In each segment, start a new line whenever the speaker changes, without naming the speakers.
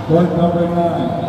Point number 9.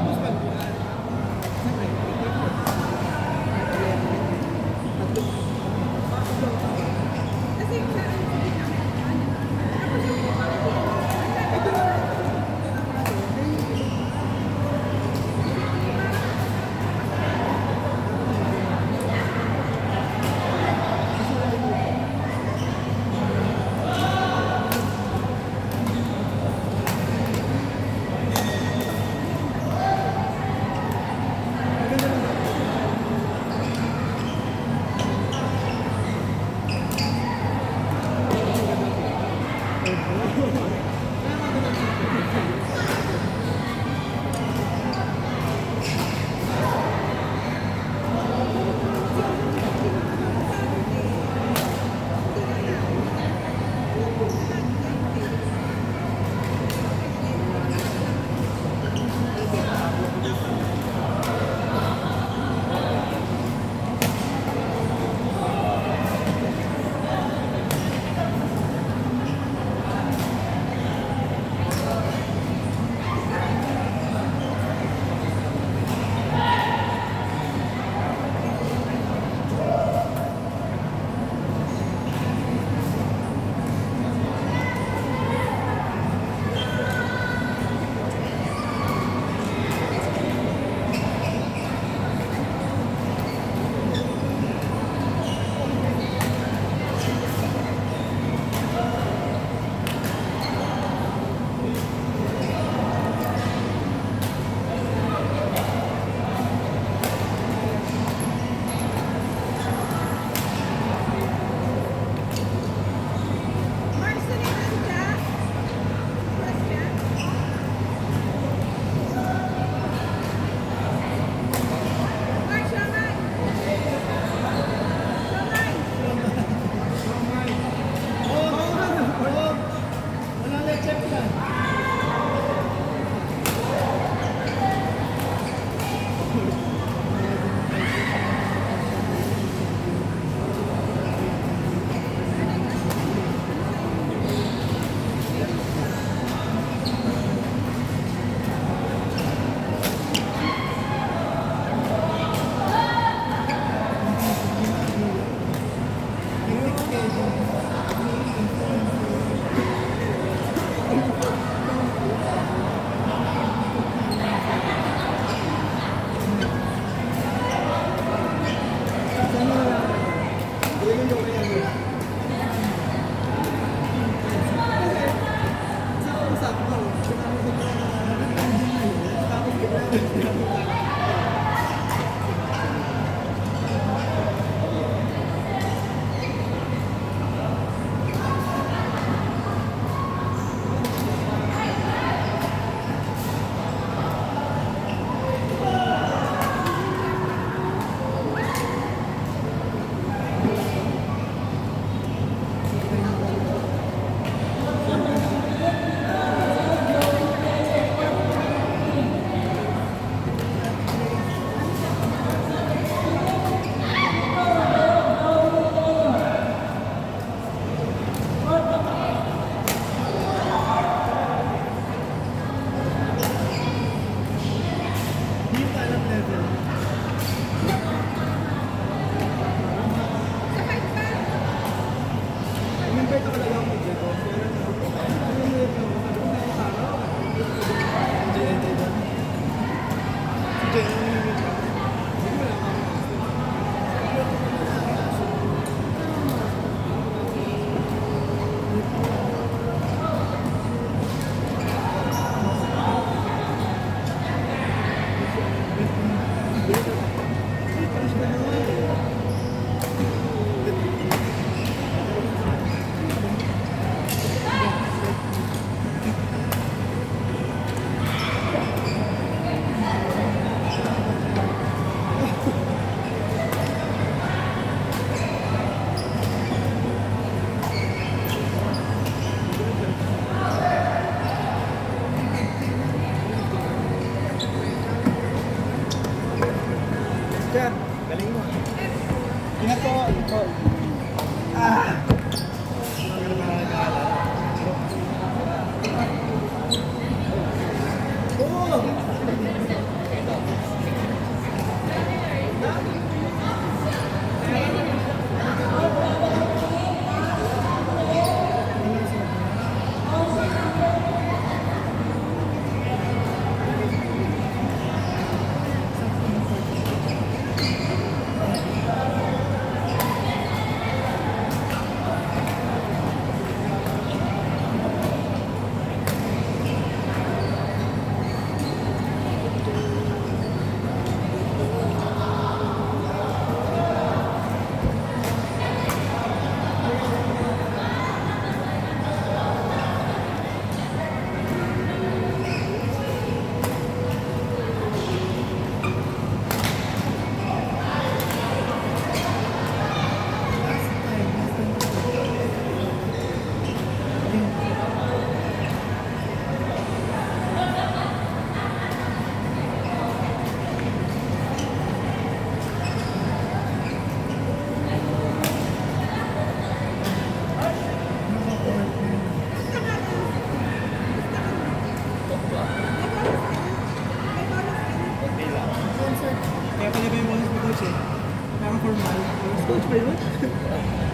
ba yun?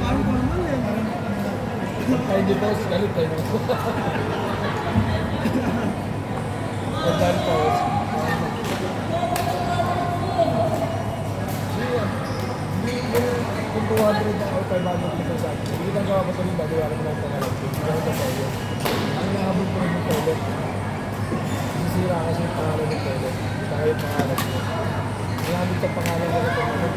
Parang normal eh.
Kaya hindi po kasi galit tayo. Ang dahil pa was. Kung 200 na or 500 na sa akin, hindi lang gawa ko ito rin bago wala ko lang pangalan. Hindi lang ito pa yun. Ang nahabol ko rin yung toilet. Sisira kasi yung pangalan ng toilet. Hindi pa kayo pangalan mo. Ginamit sa pangalan ko rin tournament.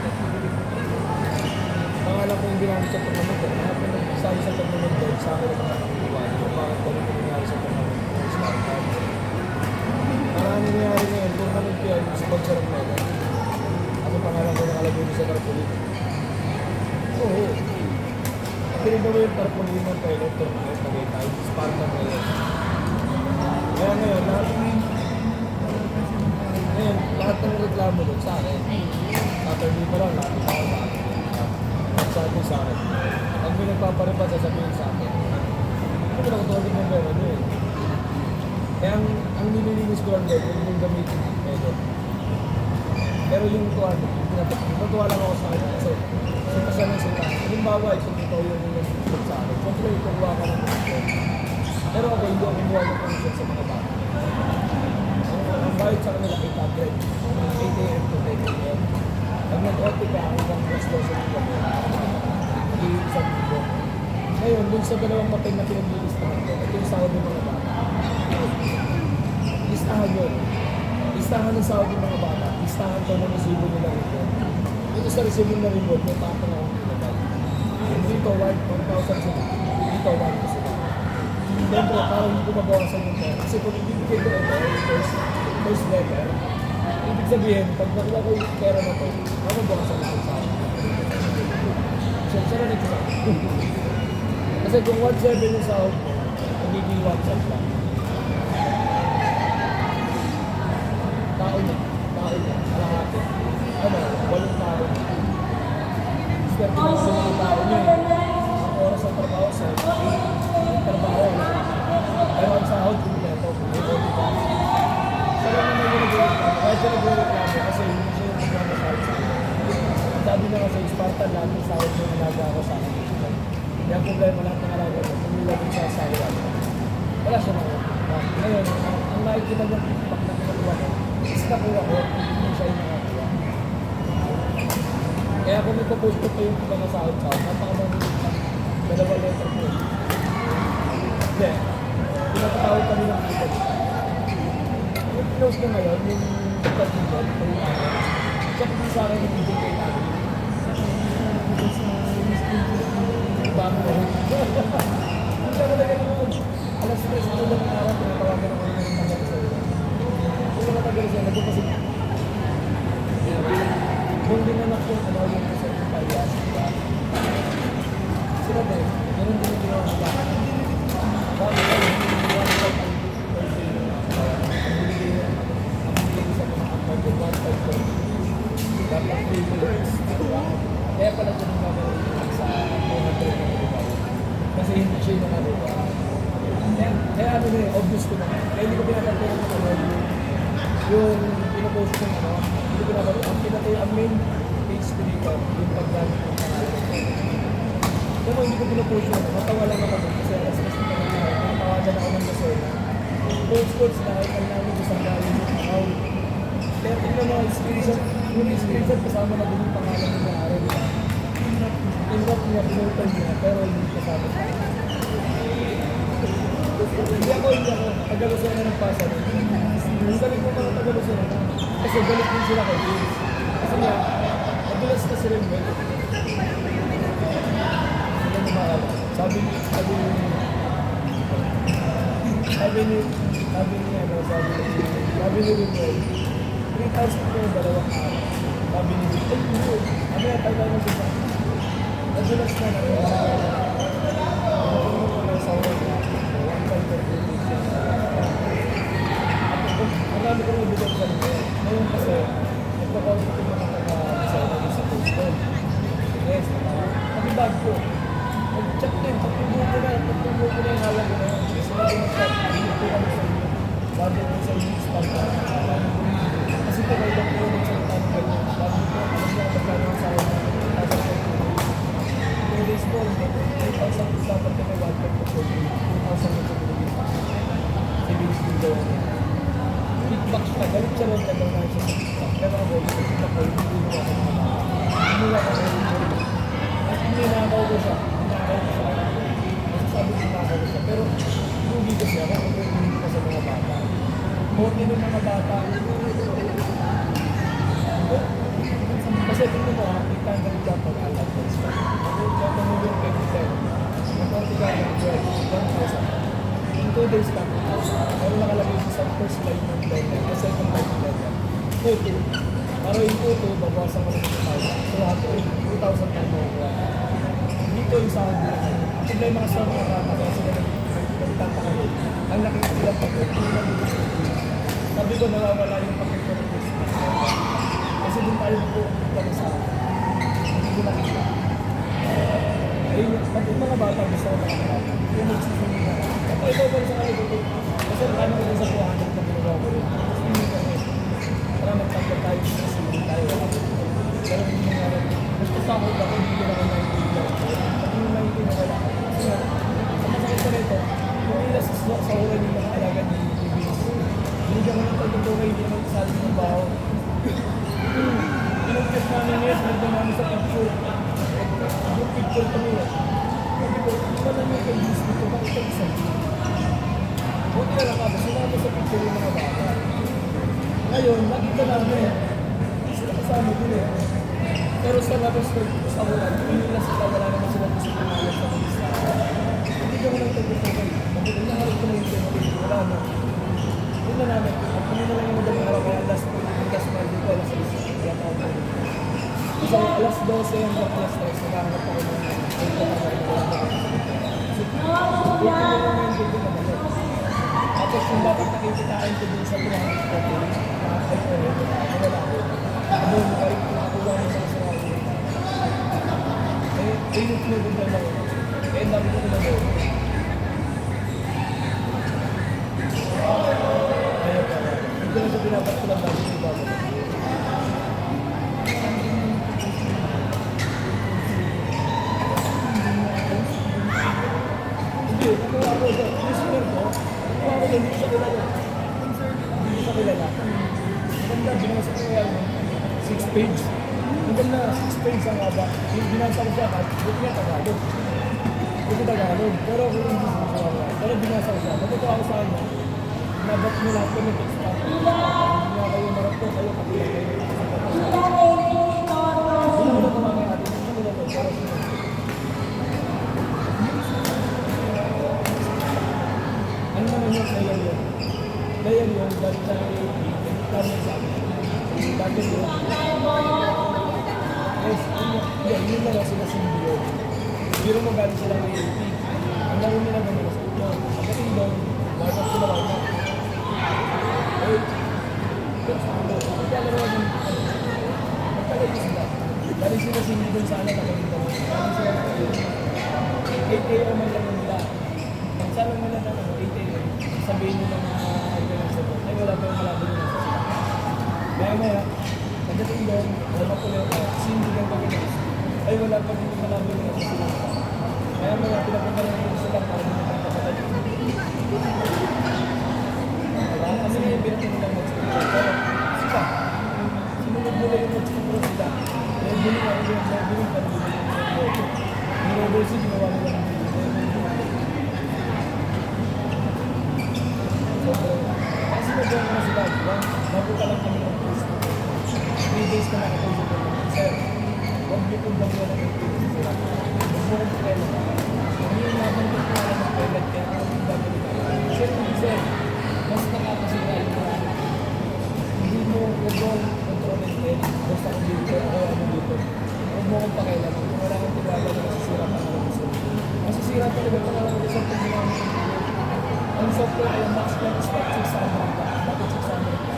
Pangalan ko yung ginamit sa tournament. Lahat na nagsabi sa tournament doon, sa akin ang nakakaliwan. Yung bakit ko rin nangyari sa tournament. Parang nangyari ngayon, tournament yun, sponsor ng Mega. Kasi pangalan ko nakalagay sa Tarpaulin. Oo. Pinagawa mo yung Tarpaulin ng toilet tournament, Tagaytay, Sparta ngayon. Kaya ngayon, lahat ng reklamo doon sa akin. Saturday pa lang, lahat ng tao sa akin. Sabi sa akin. Pag may nagpaparepa, sasabihin sa akin. Ano ko nakatulog ng meron yun? Kaya ang nililinis ko lang doon, yung gamitin ng medyo. Pero yung tuwan, natuwa lang ako sa akin kasi sita ng sita. Halimbawa, itong ikaw yung nililinis sa akin. Siyempre, ikukuha ka ng commission. Pero ako, hindi ako kumuha ng commission sa mga bata. Ang bayad sa kanila 800, 8 a.m. to 10 a.m. Pag nag-OT ka, hanggang plus 12 ng gabi, isang libo. Ngayon, dun sa dalawang papel na pinaglilistahan ko, ito yung sahod ng mga bata. Listahan yun. Listahan ng sahod ng mga bata. Listahan ko ng resibo nila rito. Dito sa resibo na reward, may tapang akong pinagay. Dito, 1,000 sila. Dito, 1 ka sila. Siyempre, parang hindi ko mabawasan yung pera. Kasi kung ibibigay ko ito, first letter, ibig sabihin, pag nakuha ko yung pera na ito, mababawasan ako sa akin. Siya na nagsasabi. Kasi kung 1,700 yung sahod mo, magiging 1,700 lang. Tao niya, kalahati. Ano, 8 tao. Swerte na sa mga tao niya. Ang oras ng trabaho sa trabaho. Pero ang sahod, kumpleto. May body ka. Saka naman yung nag-reklamo. Kahit siya nag-reklamo kasi hindi siya yung nagmamasahod sa akin. Sabi na kasi, Spartan lahat ng sahod mo nalaga ako sa akin. Hindi ang problema lahat ng alaga mo. Kung nilagay sa sahod. Wala siya naman. Ngayon, ang nakikita niya pag nakuha ko, is nakuha ko, hindi siya yung nakakuha. Kaya kung may post ko pa yung iba na sahod sa akin, napakamanginig pa. 2 letter po. Hindi. Pinapatawag kami ng people. Yung close ko ngayon, yung people, check din sa akin yung video kay namin. Bago na rin. Hindi siya talaga naman. Alas 3 na lang ng araw, pinatawagan ako ng tagal sa iyo. Kung matagal siya, nagpapasig. Kung dinanak yung ano yung kasi yung payas, diba? Sila din, ganun din yung ginawa nila. Bakit kayo, hindi yung 1.5 ang sa mga akad yung 1.5 dapat 3 minutes. Kaya pala siya nang gagawin sa 400 na nilibay. Kasi hindi siya yung nakaliba. Kaya ano na obvious ko naman. Kaya hindi ko pinapagpapag ng ano yung pinapost ko ano, hindi ko pinapagpapag. Ang main page ko dito, yung paggamit ng pangalan ko. Pero hindi ko pinapost yun. Matawa lang ako kasi alas kasi natawagan ako ng Gasolina. Post dahil ang namin isang galing yung account. Kaya tingnan mo, yung screenshot kasama na din yung pangalan ng maaari. Inrap niya, pinultan niya, pero hindi kasama siya. Hindi ako. Tagalusin na ng Pasay. Sabi ko mga tagalusin na. Kasi galit din sila kay James. Kasi nga, madulas na sila yung galit. Hindi mo maalam. Sabi ni Ringo, 3,000 ko yung 2 araw. Sabi ni Ringo, ay hindi. Ano yung tayo na dito? Nadulas na na. Marami ko rin bigyan sa nito. Ngayon kasi, nagpa-contact ko mga taga-design sa Boston. Yes, nakibag ko. Nag-check din, pagtubo ko na yung hawak ko na yun. Kasi nag-check, hindi ko kami sa inyo. Bago ko sa inyo, Sparta. Kasi ito kayo lang po yung nagsalita ng ganyan. Bago ko, alam niya kapag gano'n sa akin. before, 3,000 dapat kami 1.2,000 na tumulong. Savings din daw niya. Feedback siya, galit siya lang talaga na siya sa feedback. Pero ako, feedback ko, hindi mo ako malala. Hindi mo ako malala. At ninakaw ko siya. Masasabi ko ninakaw ko siya. Pero, lugi ko siya kung hindi ko sa mga bata. Buti ng mga bata. Kasi ito mo ha, ikan ka nila pag-alat ko. Kaya tumulong kay Giselle. Nagpunti ka ng 1,000. In 2 days lang. Pero nakalagay sa first line ng blender. Sa second line ng blender. 2,2. Pero yung 2,2, babawasan ko ng 2,000. So hato yung 2,000 na mo. Dito yung sa akin. Sila yung mga store mga rata. Kasi nagtatakalit. Ang nakita sila pag-ito. Sabi ko nawawala yung pakito ng Christmas. Kasi doon tayo po kami sa hindi ko nakita. Ayun, pati mga bata gusto ko nakakita. Yung magsisimula na. At ito pa sa kanila dito. Kasi marami ko sa 200 na ginagawa ko rin. Kasi hindi kami. Para magtagla tayo sa simula tayo. Pero hindi nangyari. Gusto sa ako ako hindi ko naman nakikinig. Pati yung nakikinig wala. Kasi nga, ang masakit ko rito, yung ila sa oras yung mga alaga ni Ibis. Hindi ka naman pagtutuloy, hindi naman kasali ng baho. Pinagkat namin ngayon, nagda namin sa picture. Yung picture kami eh. Sabi ko, hindi pa namin kay Luis dito, bakit ka isa? Buti na lang ako, sinama sa picture yung mga bata. Ngayon, nakita namin, sila kasama din eh. Pero sa labas ko, sa ulan, hindi na sila, wala naman sila gusto kumalas sa mga isa. Hindi ka mo lang tagputuloy. Sabi ko, naharap ko na yung pinag wala na. Yun na namin, at kami na lang yung madaling araw, kaya last month dito, alas 6. Isang alas 12 hanggang alas 3, naghahanap ako ng tapos yung dapat nakikitaan ko din sa 200 wala ko. Abon, kahit nakakuha mo sa kasarawan. Init mo din lang ako. Kaya dami ko na doon. Ayaw ka na. Hindi na sa pinapat ko lang dami yung bago. Nakuha ko sa listener ko, nakuha ko hindi ko siya kilala. Hindi ko siya kilala. Maganda, binasa ko yan. 6 page. Maganda, 6 page ang haba. Binasa ko siya, buti nga Tagalog. Buti Tagalog. Pero ako hindi ko siya. Pero binasa ko siya. Natutuwa ko sa kanya. Nabat mo lahat ko ng text pa. Hindi nga kayo marap ko, kayo kapila kayo. Hindi ko na tumamay natin. Hindi ko na ito. Ano naman yung player yun? Player yun, dahil sa kami sa amin. Dati yun. Yes, yun na lang sila symbiote. Biro mo galing sila ng AAP. Ang laro nila ganun sa inyo. Pagdating doon, lahat sila wala. Eh, kaya laro ng magtagal ko sila. Galing sila symbiote sa anak na ganito. Galing sila ng AAP. 8 AM ang laro nila. Ang salang nila na 8 AM, sabihin nyo ng mga organizer doon, ay wala pa yung malabon nyo sa sila. Maya, pagdating doon, wala pa ulit, sindigan kami na isa. Ay wala pa yung malabon nyo sa sila. Maya, pinapunta nyo sila para nyo magkakapatay. Kami na yung pinatay nilang mag-speaker. Pero, sila, sinunod nila yung mag-speaker sila. Kaya biling ako yung biling pa rin yung Nilobo si ginawa nila ng kasi nag-join na sila, bago ka lang kami ng post. 3 days ka nakapos ito. Sir, huwag niyo kong gawin ng activity sila. Huwag mo kong pagkailan. Hindi yung nabanggit ko na ng pagkailan kaya ako yung gagawin ka. Sir, mas nakakasira yung mga hindi mo control and head. Basta kung dito, ako ano dito. Huwag mo kong pagkailan. Kung wala kang tiwala na masisira pa na gusto. Masisira talaga pa na gusto kung ginawa mo. Ang software ay max plan is like 600 ba? Bakit 600 ba?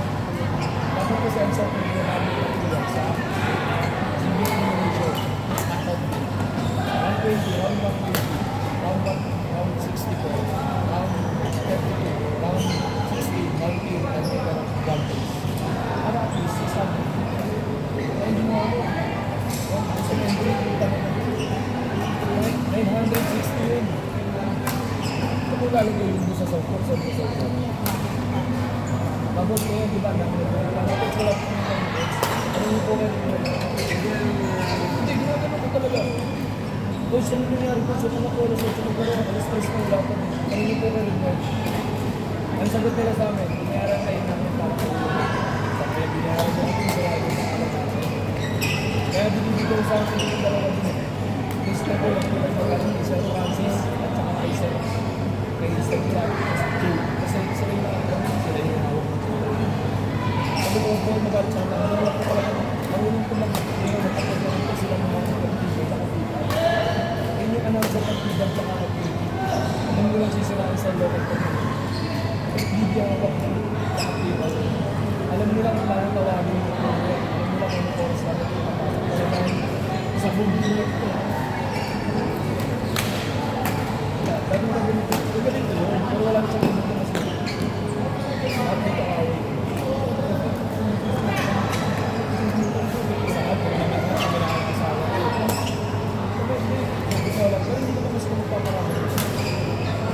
Bakit kasi ang software yung namin lang nila sa GBA Indonesia. 120, round 120, round 64, round 32, round 16, round 8, and then round 8. Para at least 600. Kaya hindi mo ako. Gusto mo yung break, kita mo na. talaga yun doon sa South Port, sa South Port. Tapos ngayon, di ba, nakapit ko lang po ng candidates. Ano yung po ngayon? Hindi, ginagano ko talaga. Coach, ano nangyari po? So, kung ako alas 8 magkaroon, alas 3 na wala pa. Ano yung po ngayon? Ang sagot nila sa amin, binayaran kayo namin para po. Sabi, binayaran ko natin sa lahat sa alam natin. Kaya binibigay sa akin yung dalawa din. Gusto ko lang nila pagkakas kay Sir Francis at saka kay Sir Jack. Kasi sila yung nakakita, sila yung hawak ng tulong. Sabi ko po, magalit siya na, wala ko talaga, marunong ko lang, hindi na nakapagawin ko sila ng mga kapatid at kapatid. Yun yung announcer ng pidad sa kapatid. Alam mo lang sisiraan sa local community. Bigyan ako ng kapatid. Alam nila kung paano tawagin yung program. Alam nila kung ano oras na ito. Sa buong ito. Dati na ganito. Ganito yun. Pero wala siyang ganito na sila. At dito away. Sa akin, kung naman sa kailangan kasama. Gusto lang. Pero hindi ko mas magpaparami.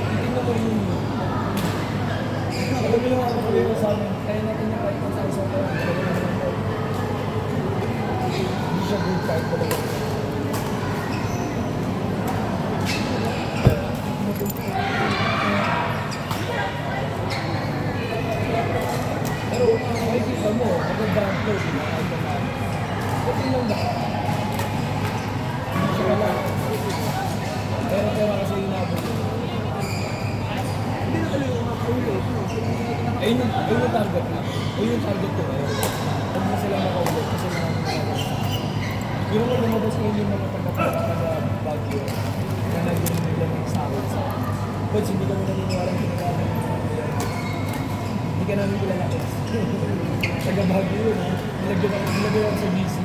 Titignan ko rin yun. Alam mo yung mga problema sa amin. Kaya natin yung kahit sa isang taon. Hindi siya good kahit talaga. Pero makikita mo, maganda ang flow, kahit na namin. Okay lang ba? Hindi siya wala. Pero kasi inabot.
Hindi na talaga makaulit.
Ayun yung target na. Ayun yung target ko ngayon. Huwag na sila makaulit kasi nakakasama. Pero kung lumabas ngayon yung mga pagkakataon na Baguio na naging nilamig sa akin sa Coach, hindi kami naniniwala yung pinagawa ng hindi ka namin kilala, Coach. Taga Baguio yun, ha? Nilagyan ako sa BC.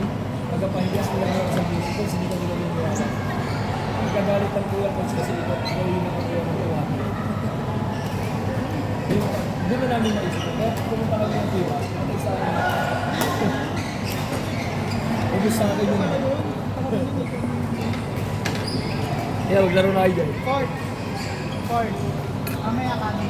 Tagapahigas, nilagyan ako sa BC. Coach, hindi kami naniniwala. Nagkagalit ang kuya, Coach, kasi ikaw yung nakakuha ng kuha. Hindi na namin naisip. Kaya pumunta kami ng kuya, patay sa akin. Ubus sa akin yun. Kaya maglaro na kayo dyan.
Ford. Mamaya kami.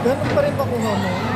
Ganun pa rin ba kuha mo?